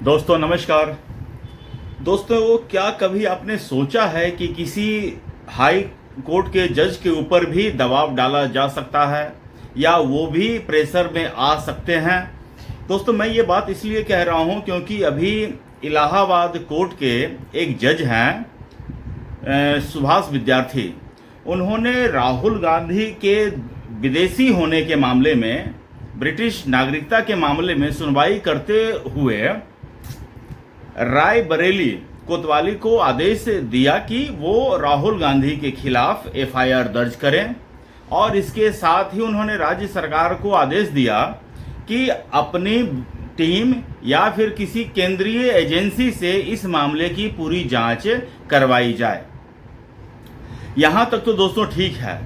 दोस्तों नमस्कार। दोस्तों क्या कभी आपने सोचा है कि किसी हाई कोर्ट के जज के ऊपर भी दबाव डाला जा सकता है या वो भी प्रेशर में आ सकते हैं। दोस्तों मैं ये बात इसलिए कह रहा हूँ क्योंकि अभी इलाहाबाद कोर्ट के एक जज हैं सुभाष विद्यार्थी, उन्होंने राहुल गांधी के विदेशी होने के मामले में, ब्रिटिश नागरिकता के मामले में सुनवाई करते हुए राय बरेली कोतवाली को आदेश दिया कि वो राहुल गांधी के खिलाफ एफआईआर दर्ज करें और इसके साथ ही उन्होंने राज्य सरकार को आदेश दिया कि अपनी टीम या फिर किसी केंद्रीय एजेंसी से इस मामले की पूरी जांच करवाई जाए। यहां तक तो दोस्तों ठीक है,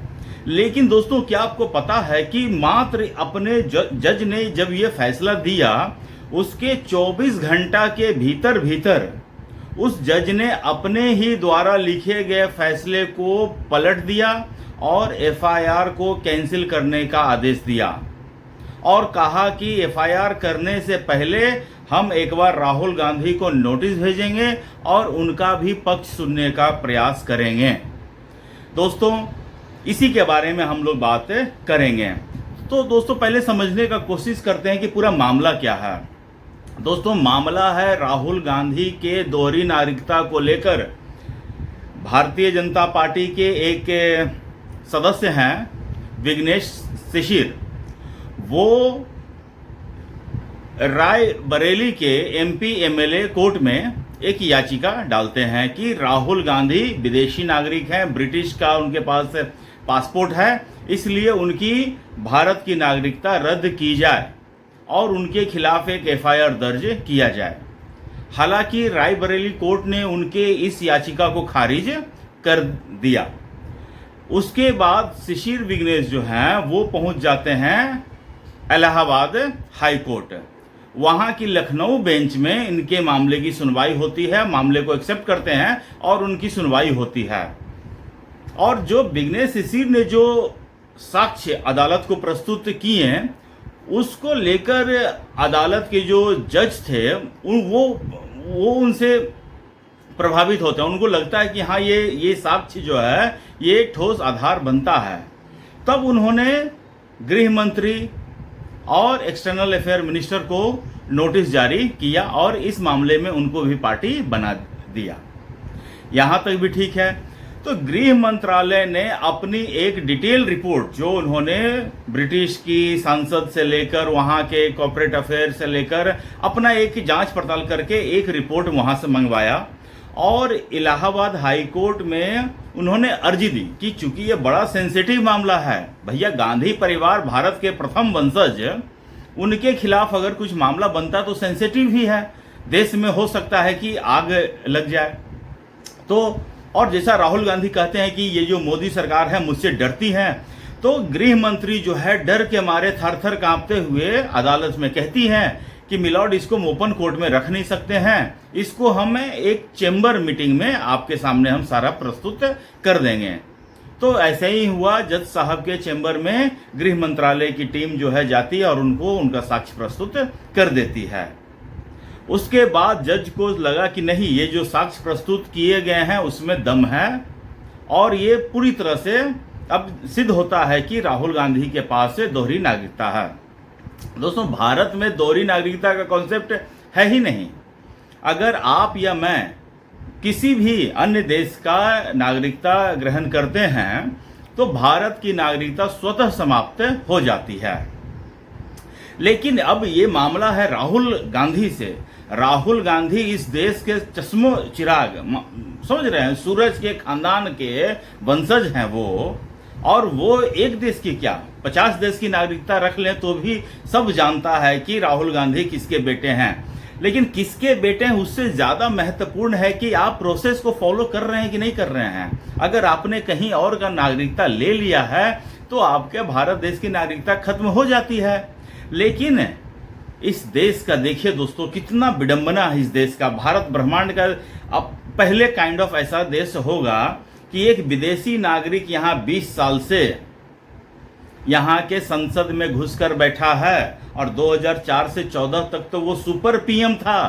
लेकिन दोस्तों क्या आपको पता है कि मात्र अपने जज ने जब ये फैसला दिया उसके 24 घंटा के भीतर भीतर उस जज ने अपने ही द्वारा लिखे गए फैसले को पलट दिया और एफआईआर को कैंसिल करने का आदेश दिया और कहा कि एफआईआर करने से पहले हम एक बार राहुल गांधी को नोटिस भेजेंगे और उनका भी पक्ष सुनने का प्रयास करेंगे। दोस्तों इसी के बारे में हम लोग बात करेंगे। तो दोस्तों पहले समझने का कोशिश करते हैं कि पूरा मामला क्या है। दोस्तों मामला है राहुल गांधी के दोहरी नागरिकता को लेकर। भारतीय जनता पार्टी के एक सदस्य हैं विघ्नेश शिशिर, वो राय बरेली के एमपी एमएलए कोर्ट में एक याचिका डालते हैं कि राहुल गांधी विदेशी नागरिक हैं, ब्रिटिश का उनके पास पासपोर्ट है, इसलिए उनकी भारत की नागरिकता रद्द की जाए और उनके खिलाफ एक एफआईआर दर्ज किया जाए। हालांकि रायबरेली कोर्ट ने उनके इस याचिका को खारिज कर दिया। उसके बाद शिशिर विघ्नेश जो हैं वो पहुंच जाते हैं इलाहाबाद हाई कोर्ट। वहां की लखनऊ बेंच में इनके मामले की सुनवाई होती है, मामले को एक्सेप्ट करते हैं और उनकी सुनवाई होती है। और जो विघ्नेश शिशिर ने जो साक्ष्य अदालत को प्रस्तुत किए उसको लेकर अदालत के जो जज थे वो उनसे प्रभावित होते हैं। उनको लगता है कि हाँ ये साक्ष्य जो है ये ठोस आधार बनता है। तब उन्होंने गृह मंत्री और एक्सटर्नल अफेयर मिनिस्टर को नोटिस जारी किया और इस मामले में उनको भी पार्टी बना दिया। यहाँ तक भी ठीक है। तो गृह मंत्रालय ने अपनी एक डिटेल रिपोर्ट जो उन्होंने ब्रिटिश की संसद से लेकर वहां के कॉर्पोरेट अफेयर से लेकर अपना एक जांच पड़ताल करके एक रिपोर्ट वहां से मंगवाया और इलाहाबाद हाई कोर्ट में उन्होंने अर्जी दी कि चूंकि ये बड़ा सेंसिटिव मामला है, भैया गांधी परिवार भारत के प्रथम वंशज, उनके खिलाफ अगर कुछ मामला बनता तो सेंसिटिव ही है, देश में हो सकता है कि आग लग जाए। तो और जैसा राहुल गांधी कहते हैं कि ये जो मोदी सरकार है मुझसे डरती है, तो गृह मंत्री जो है डर के मारे थर थर कांपते हुए अदालत में कहती हैं कि मिलॉर्ड इसको हम ओपन कोर्ट में रख नहीं सकते हैं, इसको हम एक चेंबर मीटिंग में आपके सामने हम सारा प्रस्तुत कर देंगे। तो ऐसे ही हुआ, जज साहब के चेंबर में गृह मंत्रालय की टीम जो है जाती है और उनको उनका साक्ष्य प्रस्तुत कर देती है। उसके बाद जज को लगा कि नहीं, ये जो साक्ष्य प्रस्तुत किए गए हैं उसमें दम है और ये पूरी तरह से अब सिद्ध होता है कि राहुल गांधी के पास से दोहरी नागरिकता है। दोस्तों भारत में दोहरी नागरिकता का कॉन्सेप्ट है ही नहीं। अगर आप या मैं किसी भी अन्य देश का नागरिकता ग्रहण करते हैं तो भारत की नागरिकता स्वतः समाप्त हो जाती है। लेकिन अब ये मामला है राहुल गांधी से। राहुल गांधी इस देश के चश्मो चिराग, समझ रहे हैं, सूरज के खानदान के वंशज हैं वो, और वो एक देश की क्या 50 देश की नागरिकता रख लें तो भी सब जानता है कि राहुल गांधी किसके बेटे हैं। लेकिन किसके बेटे हैं उससे ज्यादा महत्वपूर्ण है कि आप प्रोसेस को फॉलो कर रहे हैं कि नहीं कर रहे हैं। अगर आपने कहीं और का नागरिकता ले लिया है तो आपके भारत देश की नागरिकता खत्म हो जाती है। लेकिन इस देश का देखिए दोस्तों कितना विडंबना है। इस देश का, भारत ब्रह्मांड का अब पहले काइंड ऑफ ऐसा देश होगा कि एक विदेशी नागरिक यहाँ 20 साल से यहाँ के संसद में घुसकर बैठा है और 2004 से 14 तक तो वो सुपर पीएम था।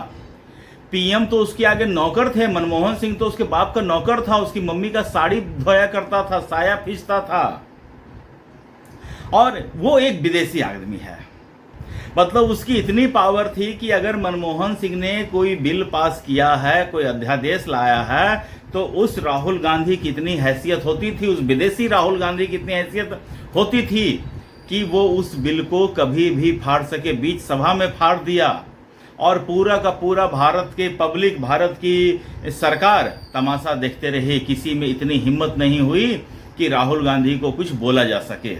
पीएम तो उसके आगे नौकर थे, मनमोहन सिंह तो उसके बाप का नौकर था, उसकी मम्मी का साड़ी धोया करता था, साया खींचता था, और वो एक विदेशी आदमी है। मतलब उसकी इतनी पावर थी कि अगर मनमोहन सिंह ने कोई बिल पास किया है, कोई अध्यादेश लाया है, तो उस राहुल गांधी की इतनी हैसियत होती थी, उस विदेशी राहुल गांधी की इतनी हैसियत होती थी कि वो उस बिल को कभी भी फाड़ सके। बीच सभा में फाड़ दिया और पूरा का पूरा भारत के पब्लिक, भारत की सरकार तमाशा देखते रहे। किसी में इतनी हिम्मत नहीं हुई कि राहुल गांधी को कुछ बोला जा सके।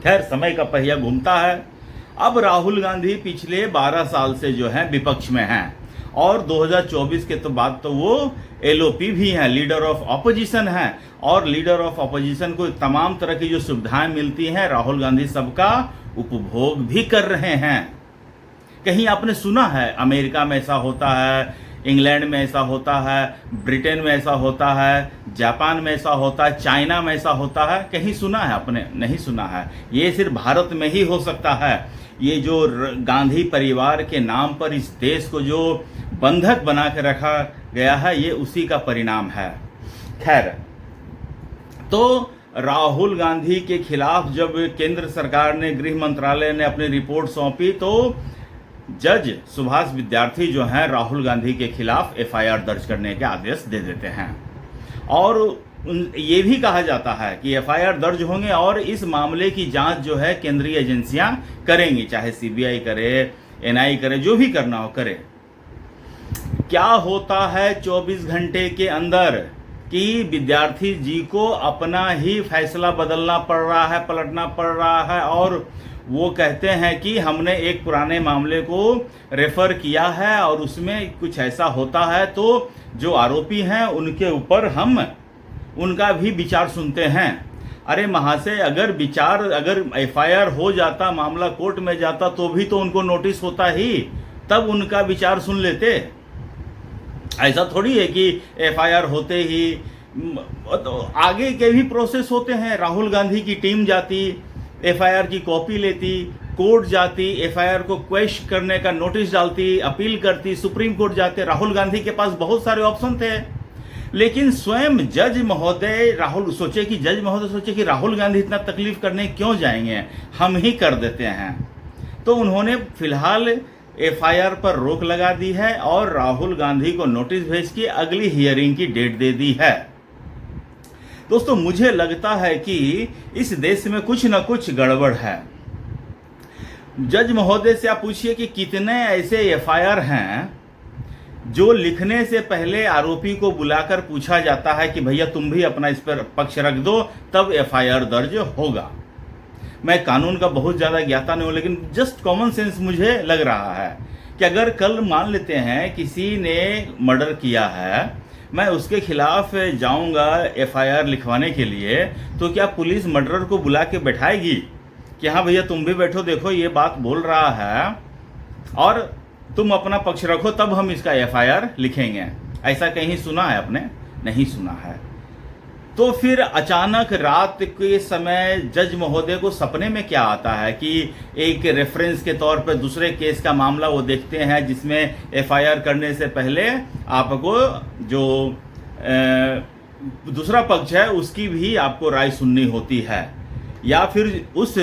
खैर, समय का पहिया घूमता है। अब राहुल गांधी पिछले 12 साल से जो है विपक्ष में हैं, और 2024 के तो बाद तो वो एलओपी भी हैं, लीडर ऑफ ऑपोजिशन हैं, और लीडर ऑफ ऑपोजिशन को तमाम तरह की जो सुविधाएं मिलती हैं राहुल गांधी सबका उपभोग भी कर रहे हैं। कहीं आपने सुना है अमेरिका में ऐसा होता है, इंग्लैंड में ऐसा होता है, ब्रिटेन में ऐसा होता है, जापान में ऐसा होता है, चाइना में ऐसा होता है? कहीं सुना है आपने? नहीं सुना है। ये सिर्फ भारत में ही हो सकता है। ये जो गांधी परिवार के नाम पर इस देश को जो बंधक बना के रखा गया है, ये उसी का परिणाम है। खैर, तो राहुल गांधी के खिलाफ जब केंद्र सरकार ने, गृह मंत्रालय ने अपनी रिपोर्ट सौंपी, तो जज सुभाष विद्यार्थी जो हैं राहुल गांधी के खिलाफ एफआईआर दर्ज करने के आदेश दे देते हैं, और ये भी कहा जाता है कि एफआईआर दर्ज होंगे और इस मामले की जांच जो है केंद्रीय एजेंसियां करेंगी, चाहे सीबीआई करे, एनआई करे, जो भी करना हो करे। क्या होता है 24 घंटे के अंदर कि विद्यार्थी जी को अपना ही फैसला बदलना पड़ रहा है, पलटना पड़ रहा है, और वो कहते हैं कि हमने एक पुराने मामले को रेफर किया है और उसमें कुछ ऐसा होता है तो जो आरोपी हैं उनके ऊपर हम उनका भी विचार सुनते हैं। अरे महाशय, अगर एफआईआर हो जाता, मामला कोर्ट में जाता, तो भी तो उनको नोटिस होता ही, तब उनका विचार सुन लेते। ऐसा थोड़ी है कि एफआईआर होते ही तो आगे के भी प्रोसेस होते हैं। राहुल गांधी की टीम जाती, एफआईआर की कॉपी लेती, कोर्ट जाती, एफआईआर को क्वेश्चन करने का नोटिस डालती, अपील करती, सुप्रीम कोर्ट जाते। राहुल गांधी के पास बहुत सारे ऑप्शन थे, लेकिन स्वयं जज महोदय सोचे कि राहुल गांधी इतना तकलीफ करने क्यों जाएंगे, हम ही कर देते हैं। तो उन्होंने फिलहाल एफआईआर पर रोक लगा दी है और राहुल गांधी को नोटिस भेज के अगली हियरिंग की डेट दे दी है। दोस्तों, मुझे लगता है कि इस देश में कुछ न कुछ गड़बड़ है। जज महोदय से आप पूछिए कि कितने ऐसे एफआईआर हैं जो लिखने से पहले आरोपी को बुलाकर पूछा जाता है कि भैया तुम भी अपना इस पर पक्ष रख दो, तब एफआईआर दर्ज होगा। मैं कानून का बहुत ज़्यादा ज्ञाता नहीं हूँ, लेकिन जस्ट कॉमन सेंस मुझे लग रहा है कि अगर कल मान लेते हैं किसी ने मर्डर किया है, मैं उसके खिलाफ जाऊंगा एफआईआर लिखवाने के लिए, तो क्या पुलिस मर्डरर को बुला के बैठाएगी कि हाँ भैया तुम भी बैठो, देखो ये बात बोल रहा है और तुम अपना पक्ष रखो, तब हम इसका एफआईआर लिखेंगे? ऐसा कहीं सुना है आपने? नहीं सुना है। तो फिर अचानक रात के समय जज महोदय को सपने में क्या आता है कि एक रेफरेंस के तौर पर दूसरे केस का मामला वो देखते हैं जिसमें एफआईआर करने से पहले आपको जो दूसरा पक्ष है उसकी भी आपको राय सुननी होती है, या फिर उस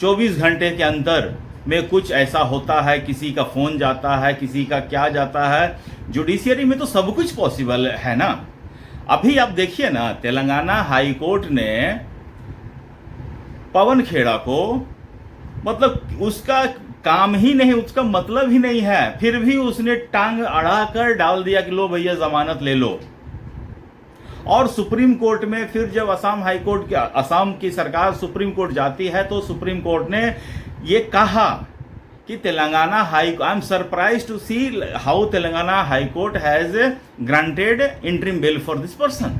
24 घंटे के अंदर में कुछ ऐसा होता है, किसी का फोन जाता है, किसी का क्या जाता है। जुडिशियरी में तो सब कुछ पॉसिबल है ना। अभी आप देखिए ना, तेलंगाना हाई कोर्ट ने पवन खेड़ा को, मतलब उसका काम ही नहीं, उसका मतलब ही नहीं है, फिर भी उसने टांग अड़ा कर डाल दिया कि लो भैया जमानत ले लो। और सुप्रीम कोर्ट में फिर जब असम की सरकार सुप्रीम कोर्ट जाती है तो सुप्रीम कोर्ट ने ये कहा कि Telangana I am surprise to see how Telangana high court has granted interim bail for this person.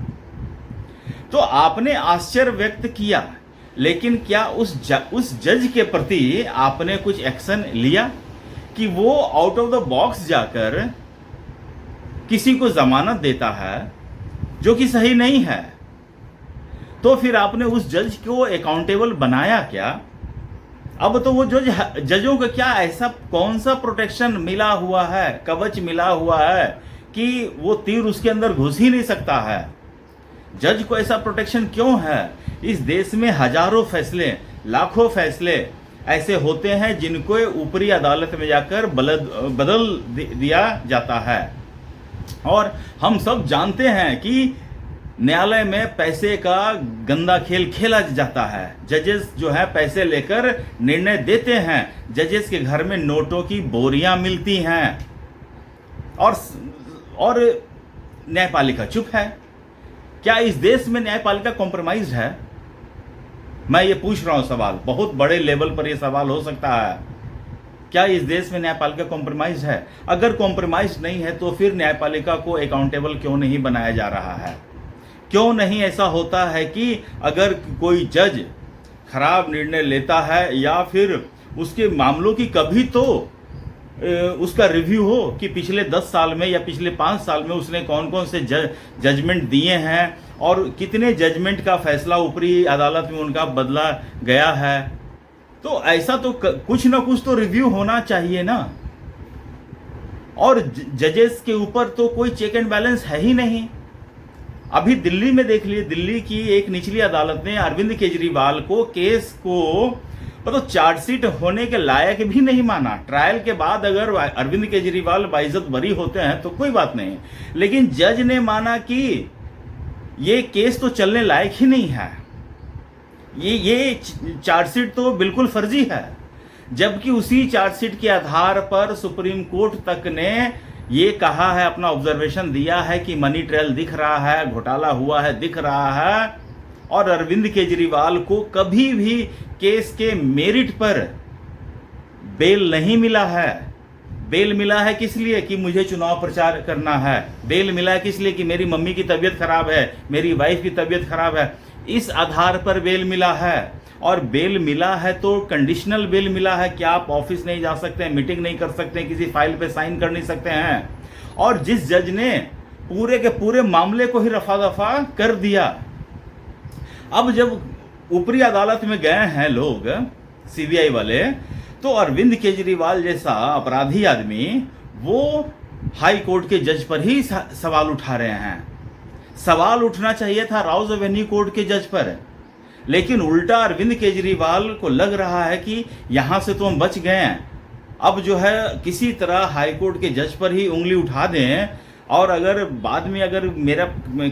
तो आपने आश्चर्य व्यक्त किया, लेकिन क्या उस जज के प्रति आपने कुछ एक्शन लिया कि वो आउट ऑफ द बॉक्स जाकर किसी को जमानत देता है जो कि सही नहीं है? तो फिर आपने उस जज को अकाउंटेबल बनाया क्या? अब तो वो जजों को क्या ऐसा कौन सा प्रोटेक्शन मिला हुआ है, कवच मिला हुआ है कि वो तीर उसके अंदर घुस ही नहीं सकता है। जज को ऐसा प्रोटेक्शन क्यों है? इस देश में हजारों फैसले, लाखों फैसले ऐसे होते हैं जिनको ऊपरी अदालत में जाकर बदल दिया जाता है। और हम सब जानते हैं कि न्यायालय में पैसे का गंदा खेल खेला जाता है। जजेस जो है पैसे लेकर निर्णय देते हैं। जजेस के घर में नोटों की बोरियां मिलती हैं और न्यायपालिका चुप है। क्या इस देश में न्यायपालिका कॉम्प्रोमाइज है? मैं ये पूछ रहा हूं सवाल, बहुत बड़े लेवल पर यह सवाल हो सकता है। क्या इस देश में न्यायपालिका कॉम्प्रोमाइज है? अगर कॉम्प्रोमाइज नहीं है तो फिर न्यायपालिका को अकाउंटेबल क्यों नहीं बनाया जा रहा है? क्यों नहीं ऐसा होता है कि अगर कोई जज खराब निर्णय लेता है या फिर उसके मामलों की कभी तो उसका रिव्यू हो कि पिछले 10 साल में या पिछले 5 साल में उसने कौन कौन से जजमेंट दिए हैं और कितने जजमेंट का फैसला ऊपरी अदालत में उनका बदला गया है। तो ऐसा तो कुछ ना कुछ तो रिव्यू होना चाहिए ना। और जजेस के ऊपर तो कोई चेक एंड बैलेंस है ही नहीं। अभी दिल्ली में देख लिए, दिल्ली की एक निचली अदालत ने अरविंद केजरीवाल को केस को तो चार्जशीट होने के लायक भी नहीं माना। ट्रायल के बाद अगर अरविंद केजरीवाल बाइज्जत बरी होते हैं तो कोई बात नहीं, लेकिन जज ने माना कि ये केस तो चलने लायक ही नहीं है, ये चार्जशीट तो बिल्कुल फर्जी है। जबकि उसी चार्जशीट के आधार पर सुप्रीम कोर्ट तक ने ये कहा है, अपना ऑब्जर्वेशन दिया है कि मनी ट्रेल दिख रहा है, घोटाला हुआ है दिख रहा है। और अरविंद केजरीवाल को कभी भी केस के मेरिट पर बेल नहीं मिला है। बेल मिला है किस लिए? कि मुझे चुनाव प्रचार करना है। बेल मिला है किस लिए? कि मेरी मम्मी की तबीयत खराब है, मेरी वाइफ की तबीयत खराब है। इस आधार पर बेल मिला है। और बेल मिला है तो कंडीशनल बेल मिला है कि आप ऑफिस नहीं जा सकते हैं, मीटिंग नहीं कर सकते हैं, किसी फाइल पे साइन कर नहीं सकते हैं। और जिस जज ने पूरे के पूरे मामले को ही रफा दफा कर दिया, अब जब ऊपरी अदालत में गए हैं लोग सीबीआई वाले, तो अरविंद केजरीवाल जैसा अपराधी आदमी वो हाई कोर्ट के जज पर ही सवाल उठा रहे हैं। सवाल उठना चाहिए था राउज एवेन्यू कोर्ट के जज पर, लेकिन उल्टा अरविंद केजरीवाल को लग रहा है कि यहां से तो हम बच गए हैं, अब जो है किसी तरह हाईकोर्ट के जज पर ही उंगली उठा दें। और अगर बाद में अगर मेरा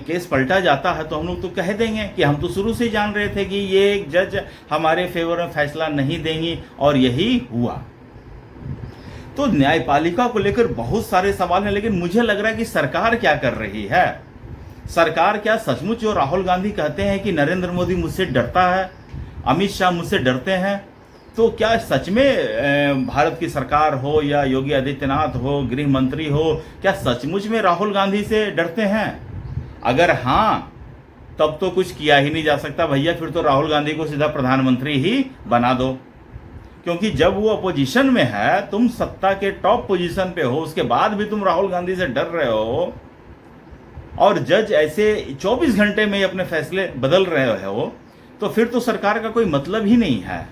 केस पलटा जाता है तो हम लोग तो कह देंगे कि हम तो शुरू से जान रहे थे कि ये एक जज हमारे फेवर में फैसला नहीं देंगी, और यही हुआ। तो न्यायपालिका को लेकर बहुत सारे सवाल हैं, लेकिन मुझे लग रहा है कि सरकार क्या कर रही है। सरकार क्या सचमुच जो राहुल गांधी कहते हैं कि नरेंद्र मोदी मुझसे डरता है, अमित शाह मुझसे डरते हैं, तो क्या सच में भारत की सरकार हो या योगी आदित्यनाथ हो, गृह मंत्री हो, क्या सचमुच में राहुल गांधी से डरते हैं? अगर हाँ, तब तो कुछ किया ही नहीं जा सकता भैया, फिर तो राहुल गांधी को सीधा प्रधानमंत्री ही बना दो। क्योंकि जब वो अपोजिशन में है, तुम सत्ता के टॉप पोजीशन पे हो, उसके बाद भी तुम राहुल गांधी से डर रहे हो, और जज ऐसे 24 घंटे में अपने फैसले बदल रहे हो, तो फिर तो सरकार का कोई मतलब ही नहीं है।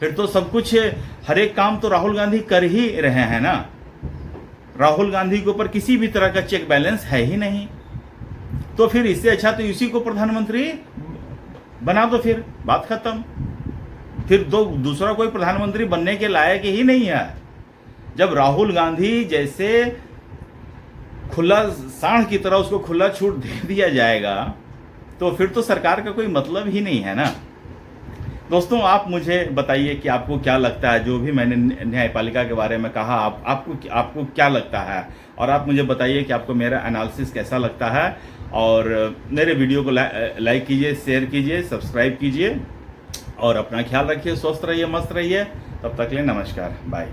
फिर तो सब कुछ, हर एक काम तो राहुल गांधी कर ही रहे हैं ना। राहुल गांधी के ऊपर किसी भी तरह का चेक बैलेंस है ही नहीं, तो फिर इससे अच्छा तो इसी को प्रधानमंत्री बना दो, फिर बात खत्म। फिर दूसरा कोई प्रधानमंत्री बनने के लायक ही नहीं है। जब राहुल गांधी जैसे खुला सांड की तरह उसको खुला छूट दे दिया जाएगा, तो फिर तो सरकार का कोई मतलब ही नहीं है ना। दोस्तों, आप मुझे बताइए कि आपको क्या लगता है, जो भी मैंने न्यायपालिका के बारे में कहा, आपको क्या लगता है, और आप मुझे बताइए कि आपको मेरा एनालिसिस कैसा लगता है। और मेरे वीडियो को लाइक कीजिए, शेयर कीजिए, सब्सक्राइब कीजिए, और अपना ख्याल रखिए, स्वस्थ रहिए, मस्त रहिए। तब तक के लिए नमस्कार, बाय।